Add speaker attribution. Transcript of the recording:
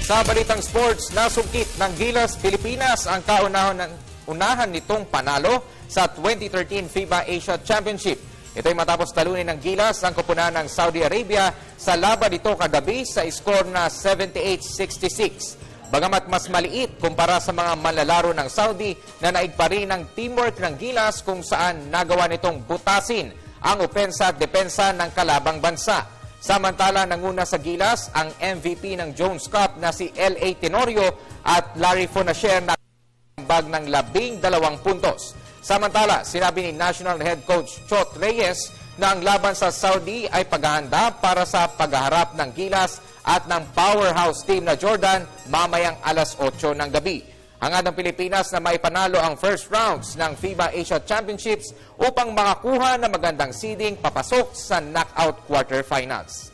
Speaker 1: Sa balitang sports, nasungkit ng Gilas Pilipinas ang unahan nitong panalo sa 2013 FIBA Asia Championship. Ito'y matapos talunin ng Gilas ang koponan ng Saudi Arabia sa laban nito kagabi sa score na 78-66. Bagamat mas maliit kumpara sa mga manlalaro ng Saudi na naig pa rin ang teamwork ng Gilas kung saan nagawa nitong butasin ang opensa at depensa ng kalabang bansa. Samantala, nanguna sa Gilas ang MVP ng Jones Cup na si L.A. Tenorio at Larry Fonasher na bag ng 12 puntos. Samantala, sinabi ni National Head Coach Chot Reyes na ang laban sa Saudi ay paghahanda para sa paghaharap ng Gilas at ng powerhouse team na Jordan mamayang alas 8 ng gabi. Hangad ng Pilipinas na maipanalo ang first rounds ng FIBA Asia Championships upang makakuha ng magandang seeding papasok sa knockout quarterfinals.